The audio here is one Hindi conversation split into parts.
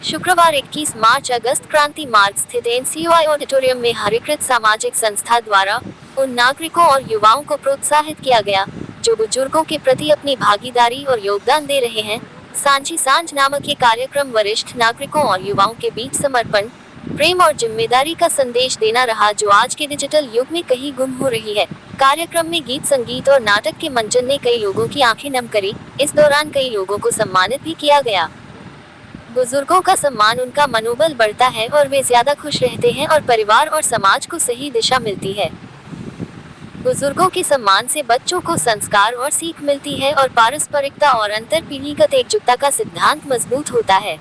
शुक्रवार 21 मार्च अगस्त क्रांति मार्ग स्थित एनसीयूआई ऑडिटोरियम में हरिकृत सामाजिक संस्था द्वारा उन नागरिकों और युवाओं को प्रोत्साहित किया गया जो बुजुर्गों के प्रति अपनी भागीदारी और योगदान दे रहे हैं। सांची सांझ नामक ये कार्यक्रम वरिष्ठ नागरिकों और युवाओं के बीच समर्पण, प्रेम और जिम्मेदारी का संदेश देना रहा, जो आज के डिजिटल युग में कहीं गुम हो रही है। कार्यक्रम में गीत, संगीत और नाटक के मंचन ने कई लोगों की आंखें नम करी। इस दौरान कई लोगों को सम्मानित भी किया गया। बुजुर्गों का सम्मान उनका मनोबल बढ़ता है और वे ज्यादा खुश रहते हैं और परिवार और समाज को सही दिशा मिलती है। बुजुर्गों के सम्मान से बच्चों को संस्कार और सीख मिलती है और पारस्परिकता और अंतर पीढ़ीगत एकजुटता का सिद्धांत मजबूत होता है।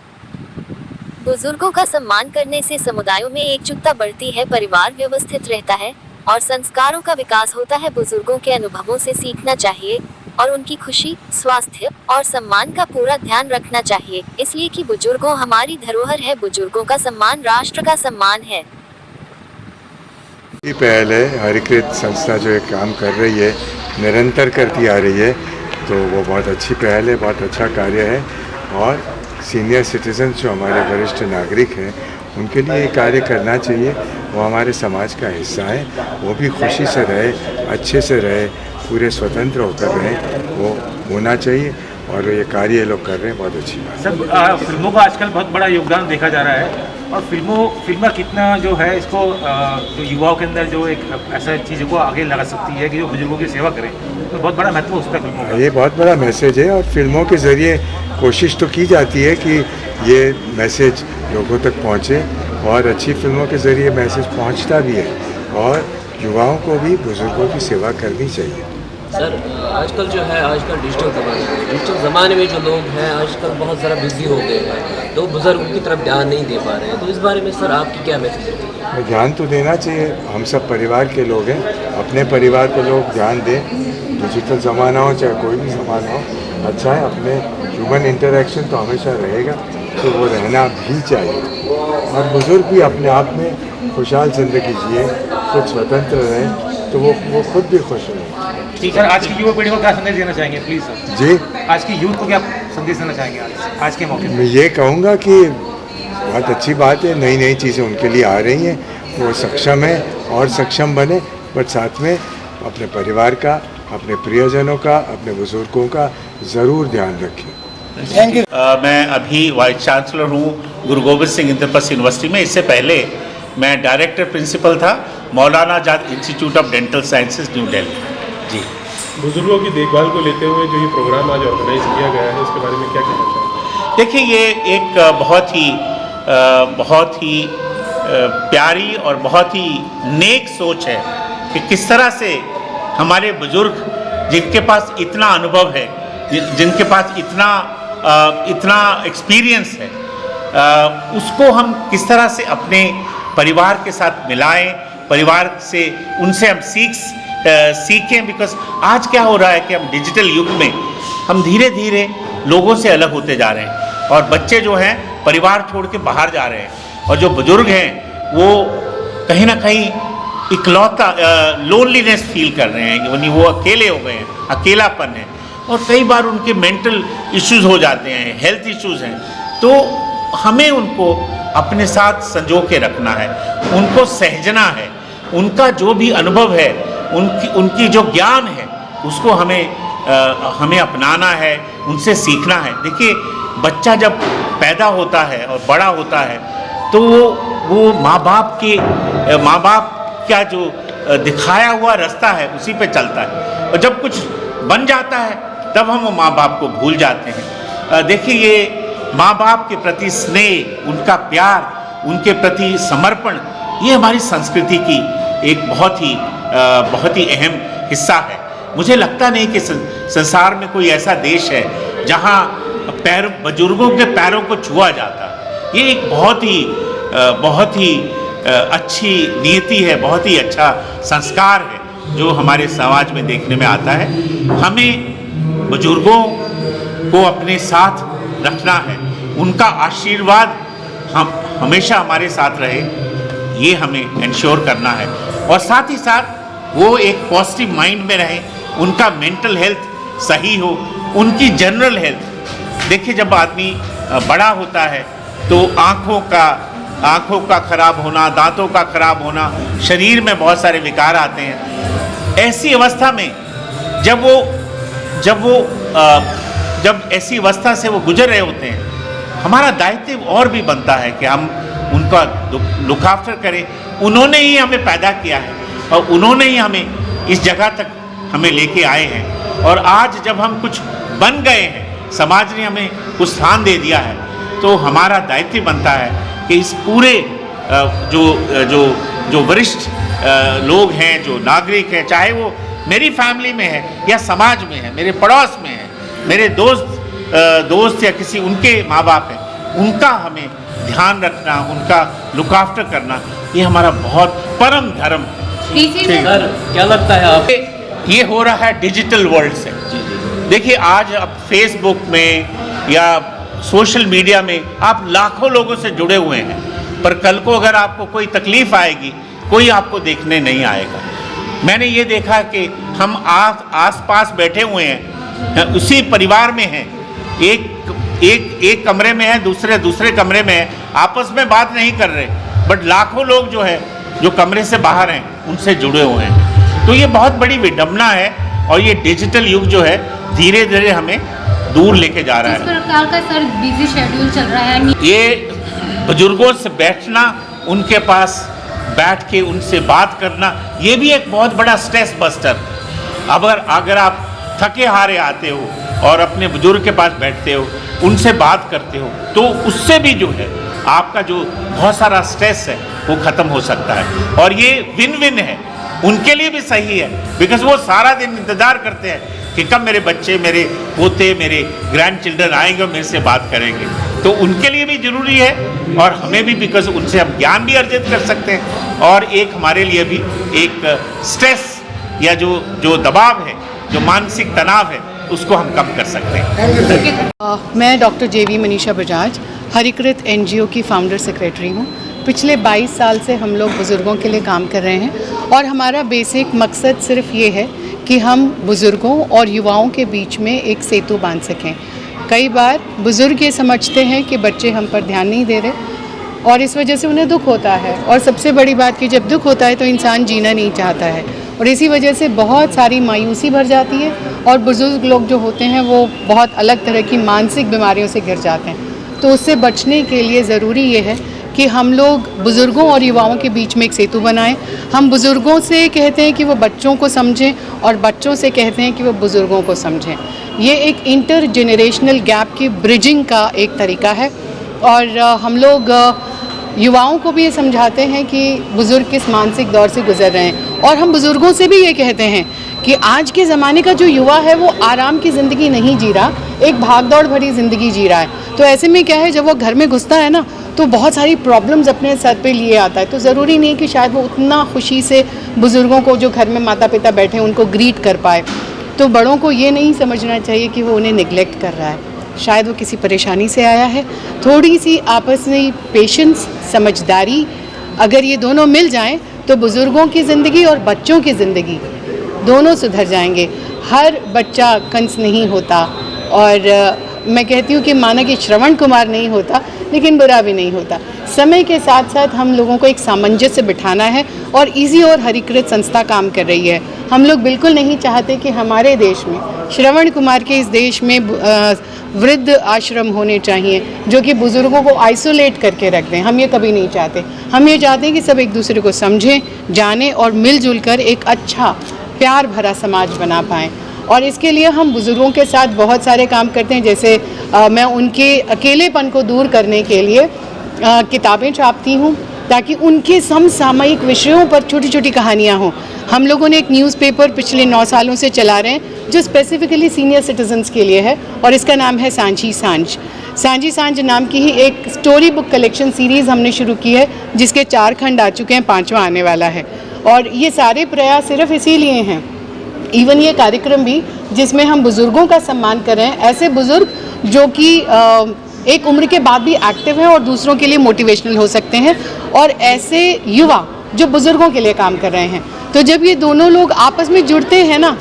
बुजुर्गों का सम्मान करने से समुदायों में एकजुटता बढ़ती है, परिवार व्यवस्थित रहता है और संस्कारों का विकास होता है। बुजुर्गों के अनुभवों से सीखना चाहिए और उनकी खुशी, स्वास्थ्य और सम्मान का पूरा ध्यान रखना चाहिए, इसलिए कि बुजुर्गों हमारी धरोहर है। बुजुर्गों का सम्मान राष्ट्र का सम्मान है। ये पहल है, हरिकृत संस्था जो एक काम कर रही है, निरंतर करती आ रही है, तो वो बहुत अच्छी पहल है, बहुत अच्छा कार्य है। और सीनियर सिटीजन जो हमारे वरिष्ठ नागरिक हैं, उनके लिए ये कार्य करना चाहिए। वो हमारे समाज का हिस्सा है, वो भी खुशी से रहे, अच्छे से रहे, पूरे स्वतंत्र होकर रहे, वो होना चाहिए। और ये कार्य लोग कर रहे हैं, बहुत अच्छी बात। सर, फिल्मों का आजकल बहुत बड़ा योगदान देखा जा रहा है और फिल्म कितना जो है इसको जो युवाओं के अंदर जो एक ऐसा चीज़ों को आगे लगा सकती है कि जो बुजुर्गों की सेवा करें, तो बहुत बड़ा महत्व होता है फिल्मों का। ये बहुत बड़ा मैसेज है और फिल्मों के ज़रिए कोशिश तो की जाती है कि ये मैसेज लोगों तक पहुँचे, और अच्छी फिल्मों के ज़रिए मैसेज पहुँचता भी है। और युवाओं को भी बुजुर्गों की सेवा करनी चाहिए। सर, आजकल जो है, आजकल डिजिटल ज़माने में जो लोग हैं आजकल बहुत ज़्यादा बिजी हो गए हैं, तो बुजुर्गों की तरफ ध्यान नहीं दे पा रहे हैं, तो इस बारे में सर आपकी क्या मैसेज है? ध्यान तो देना चाहिए, हम सब परिवार के लोग हैं, अपने परिवार को लोग ध्यान दें। डिजिटल ज़माना हो चाहे कोई भी ज़माना हो, अच्छा है, अपने ह्यूमन इंटरेक्शन तो हमेशा रहेगा, तो वो रहना भी चाहिए। और बुज़ुर्ग भी अपने आप में खुशहाल ज़िंदगी जिए, खुद स्वतंत्र रहें, तो वो खुद भी खुश रहें। ठीक सर, आज की युवा पीढ़ी को क्या संदेश देना चाहेंगे प्लीज़ सर? जी, आज की यूथ को क्या संदेश देना चाहेंगे आज के मौके पर? मैं ये कहूँगा कि बहुत अच्छी बात है, नई नई चीज़ें उनके लिए आ रही हैं, वो सक्षम है और सक्षम बने, बट साथ में अपने परिवार का, अपने प्रियजनों का, अपने बुजुर्गों का ज़रूर ध्यान रखें। Thank you. मैं अभी वाइस चांसलर हूँ गुरु गोबिंद सिंह इंद्रप्रस्थ यूनिवर्सिटी में। इससे पहले मैं डायरेक्टर प्रिंसिपल था Maulana Azad institute of dental sciences, new Delhi. जी, बुजुर्गों की देखभाल को लेते हुए जो ये प्रोग्राम आज ऑर्गेनाइज किया गया है, इसके बारे में क्या कहना चाहेंगे? देखिए, ये एक बहुत ही प्यारी और बहुत ही नेक सोच है कि किस तरह से हमारे बुजुर्ग, जिनके पास इतना अनुभव है, जिनके पास इतना एक्सपीरियंस है, उसको हम किस तरह से अपने परिवार के साथ मिलाएं, परिवार से उनसे हम सीखें। बिकॉज आज क्या हो रहा है कि हम डिजिटल युग में हम धीरे धीरे लोगों से अलग होते जा रहे हैं और बच्चे जो हैं परिवार छोड़ के बाहर जा रहे हैं, और जो बुजुर्ग हैं वो कहीं ना कहीं इकलौता लोनलीनेस फील कर रहे हैं, यानी वो अकेले हो गए हैं, अकेलापन है, और कई बार उनके मेंटल इश्यूज हो जाते हैं, हेल्थ इश्यूज हैं। तो हमें उनको अपने साथ संजो के रखना है, उनको सहजना है, उनका जो भी अनुभव है, उनकी जो ज्ञान है, उसको हमें अपनाना है, उनसे सीखना है। देखिए, बच्चा जब पैदा होता है और बड़ा होता है तो वो माँ बाप का जो दिखाया हुआ रास्ता है उसी पे चलता है, और जब कुछ बन जाता है तब हम माँ बाप को भूल जाते हैं। देखिए, ये माँ बाप के प्रति स्नेह, उनका प्यार, उनके प्रति समर्पण, ये हमारी संस्कृति की एक बहुत ही अहम हिस्सा है। मुझे लगता नहीं कि संसार में कोई ऐसा देश है जहाँ बुजुर्गों के पैरों को छुआ जाता। ये एक बहुत ही अच्छी नीति है, बहुत ही अच्छा संस्कार है जो हमारे समाज में देखने में आता है। हमें बुजुर्गों को अपने साथ रखना है, उनका आशीर्वाद हमेशा हमारे साथ रहे, ये हमें इंश्योर करना है, और साथ ही साथ वो एक पॉजिटिव माइंड में रहे, उनका मेंटल हेल्थ सही हो, उनकी जनरल हेल्थ। देखिए, जब आदमी बड़ा होता है तो आँखों का खराब होना, दांतों का खराब होना, शरीर में बहुत सारे विकार आते हैं। ऐसी अवस्था में जब ऐसी अवस्था से वो गुजर रहे होते हैं, हमारा दायित्व और भी बनता है कि हम उनका लुक आफ्टर करें। उन्होंने ही हमें पैदा किया है और उन्होंने ही हमें इस जगह तक हमें लेके आए हैं। और आज जब हम कुछ बन गए हैं, समाज ने हमें कुछ स्थान दे दिया है, तो हमारा दायित्व बनता है कि इस पूरे जो वरिष्ठ लोग हैं, जो नागरिक हैं, चाहे वो मेरी फैमिली में है या समाज में है, मेरे पड़ोस में है, मेरे दोस्त या किसी उनके माँ बाप हैं, उनका हमें ध्यान रखना, उनका लुक आफ्टर करना, ये हमारा बहुत परम धर्म। सर क्या लगता है आप, ये हो रहा है डिजिटल वर्ल्ड से। देखिए आज अब फेसबुक में या सोशल मीडिया में आप लाखों लोगों से जुड़े हुए हैं, पर कल को अगर आपको कोई तकलीफ आएगी, कोई आपको देखने नहीं आएगा। मैंने ये देखा कि हम आस पास बैठे हुए हैं, उसी परिवार में हैं, एक कमरे में है, दूसरे कमरे में है, आपस में बात नहीं कर रहे, बट लाखों लोग जो कमरे से बाहर हैं उनसे जुड़े हुए हैं। तो ये बहुत बड़ी विडंबना है और ये डिजिटल युग जो है धीरे धीरे हमें दूर लेके जा रहा है। किस प्रकार का सर बिजी शेड्यूल चल रहा है? ये बुजुर्गों से बैठना, उनके पास बैठ के उनसे बात करना, ये भी एक बहुत बड़ा स्ट्रेस बस्टर। अगर आप थके हारे आते हो और अपने बुजुर्ग के पास बैठते हो, उनसे बात करते हो, तो उससे भी जो है आपका जो बहुत सारा स्ट्रेस है वो ख़त्म हो सकता है। और ये विन विन है, उनके लिए भी सही है, बिकॉज वो सारा दिन इंतज़ार करते हैं कि कब मेरे बच्चे, मेरे पोते, मेरे ग्रैंड चिल्ड्रन आएंगे और मेरे से बात करेंगे। तो उनके लिए भी ज़रूरी है और हमें भी, बिकॉज उनसे हम ज्ञान भी अर्जित कर सकते हैं, और एक हमारे लिए भी एक स्ट्रेस या जो दबाव है, जो मानसिक तनाव है, उसको हम कम कर सकते हैं। मैं डॉक्टर जेवी मनीषा बजाज, हरिकृत एनजीओ की फाउंडर सेक्रेटरी हूँ। पिछले 22 साल से हम लोग बुज़ुर्गों के लिए काम कर रहे हैं और हमारा बेसिक मकसद सिर्फ ये है कि हम बुज़ुर्गों और युवाओं के बीच में एक सेतु बांध सकें। कई बार बुज़ुर्ग ये समझते हैं कि बच्चे हम पर ध्यान नहीं दे रहे और इस वजह से उन्हें दुख होता है, और सबसे बड़ी बात कि जब दुख होता है तो इंसान जीना नहीं चाहता है, और इसी वजह से बहुत सारी मायूसी भर जाती है और बुज़ुर्ग लोग जो होते हैं वो बहुत अलग तरह की मानसिक बीमारियों से घिर जाते हैं। तो उससे बचने के लिए ज़रूरी ये है कि हम लोग बुज़ुर्गों और युवाओं के बीच में एक सेतु बनाएं। हम बुज़ुर्गों से कहते हैं कि वो बच्चों को समझें और बच्चों से कहते हैं कि वो बुज़ुर्गों को समझें। ये एक इंटर जनरेशनल गैप की ब्रिजिंग का एक तरीका है, और हम लोग युवाओं को भी ये समझाते हैं कि बुज़ुर्ग किस मानसिक दौर से गुजर रहे हैं, और हम बुज़ुर्गों से भी ये कहते हैं कि आज के ज़माने का जो युवा है वो आराम की ज़िंदगी नहीं जी रहा, एक भागदौड़ भरी ज़िंदगी जी रहा है। तो ऐसे में क्या है, जब वो घर में घुसता है ना तो बहुत सारी प्रॉब्लम्स अपने सर पे लिए आता है। तो ज़रूरी नहीं कि शायद वो उतना खुशी से बुज़ुर्गों को, जो घर में माता पिता बैठे हैं, उनको ग्रीट कर पाए। तो बड़ों को ये नहीं समझना चाहिए कि वो उन्हें निगलेक्ट कर रहा है, शायद वो किसी परेशानी से आया है। थोड़ी सी आपस में पेशेंस, समझदारी, अगर ये दोनों मिल जाएं तो बुज़ुर्गों की ज़िंदगी और बच्चों की ज़िंदगी दोनों सुधर जाएंगे। हर बच्चा कंस नहीं होता, और मैं कहती हूँ कि माना कि श्रवण कुमार नहीं होता, लेकिन बुरा भी नहीं होता। समय के साथ साथ हम लोगों को एक सामंजस्य बिठाना है, और इसी और हरिकृत संस्था काम कर रही है। हम लोग बिल्कुल नहीं चाहते कि हमारे देश में, श्रवण कुमार के इस देश में वृद्ध आश्रम होने चाहिए जो कि बुज़ुर्गों को आइसोलेट करके रख दें। हम ये कभी नहीं चाहते। हम ये चाहते हैं कि सब एक दूसरे को समझें, जानें और मिलजुल कर एक अच्छा प्यार भरा समाज बना पाएँ। और इसके लिए हम बुज़ुर्गों के साथ बहुत सारे काम करते हैं। जैसे मैं उनके अकेलेपन को दूर करने के लिए किताबें छापती हूँ, ताकि उनके समसामयिक विषयों पर छोटी छोटी कहानियाँ हों। हम लोगों ने एक न्यूज़पेपर पिछले 9 सालों से चला रहे हैं जो स्पेसिफिकली सीनियर सिटीजन्स के लिए है, और इसका नाम है सांझी सांझ। सांझी सांझ नाम की ही एक स्टोरी बुक कलेक्शन सीरीज़ हमने शुरू की है, जिसके 4 खंड आ चुके हैं, 5वां आने वाला है। और ये सारे प्रयास सिर्फ इसीलिए हैं, इवन ये कार्यक्रम भी जिसमें हम बुज़ुर्गों का सम्मान कर रहे हैं, ऐसे बुज़ुर्ग जो कि एक उम्र के बाद भी एक्टिव हैं और दूसरों के लिए मोटिवेशनल हो सकते हैं, और ऐसे युवा जो बुज़ुर्गों के लिए काम कर रहे हैं। तो जब ये दोनों लोग आपस में जुड़ते हैं ना,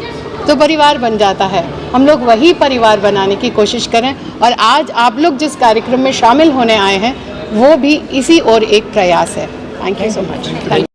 तो परिवार बन जाता है। हम लोग वही परिवार बनाने की कोशिश करें। और आज आप लोग जिस कार्यक्रम में शामिल होने आए हैं वो भी इसी और एक प्रयास है। Thank you so much.